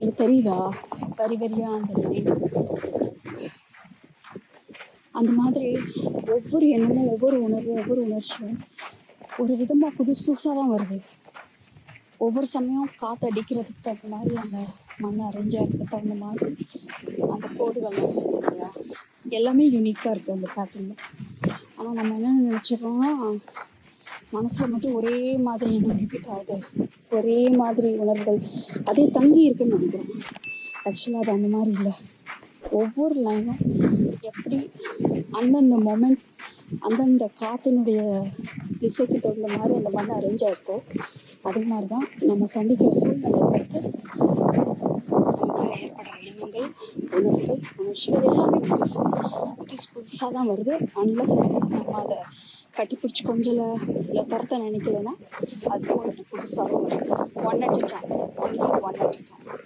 இது தெரியுதா? வரி வரியா அந்த லைன். அந்த மாதிரி ஒவ்வொரு எண்ணமும், ஒவ்வொரு உணர்வும், ஒவ்வொரு உணர்ச்சியும் ஒரு விதமாக புதுசு புதுசாக தான் வருது. ஒவ்வொரு சமயம் காற்று அடிக்கிறதுக்கு தகுந்த மாதிரி அந்த மண் அரேஞ்ச் ஆகிறதுக்கு தகுந்த மாதிரி அந்த கோடுகள் வந்து இல்லையா, எல்லாமே யூனிக்காக இருக்குது அந்த பேட்டர்னில். ஆனால் நம்ம என்ன நினச்சிடறோம்னா, மனசில் மட்டும் ஒரே மாதிரி எண்ணம் ரிப்பீட் ஆகுது, ஒரே மாதிரி உணர்வுகள் அதே தங்கி இருக்குன்னு நினைக்கிறோம். ஆக்சுவலாக அது அந்த மாதிரி இல்லை. ஒவ்வொரு லைனும் எப்படி அந்தந்த மொமெண்ட், அந்தந்த காற்றினுடைய திசைக்கு தகுந்த மாதிரி அந்த மண் அரேஞ்ச் ஆகிருக்கோ, அதே மாதிரி தான் நம்ம சந்திக்கிற சூழ்நிலை வைத்து நமக்கு ஏற்படுற எண்ணங்கள், உணர்வுகள், உணர்ச்சிகள் எல்லாமே புதுசாக தான் வருது. அன்லஸ் நம்ம அதை கட்டிப்பிடிச்சி கொஞ்சல இல்லை துரத்த நினைக்கலன்னா அது வந்துட்டு புதுசாகவும் வருது. One at a time, only one at a time.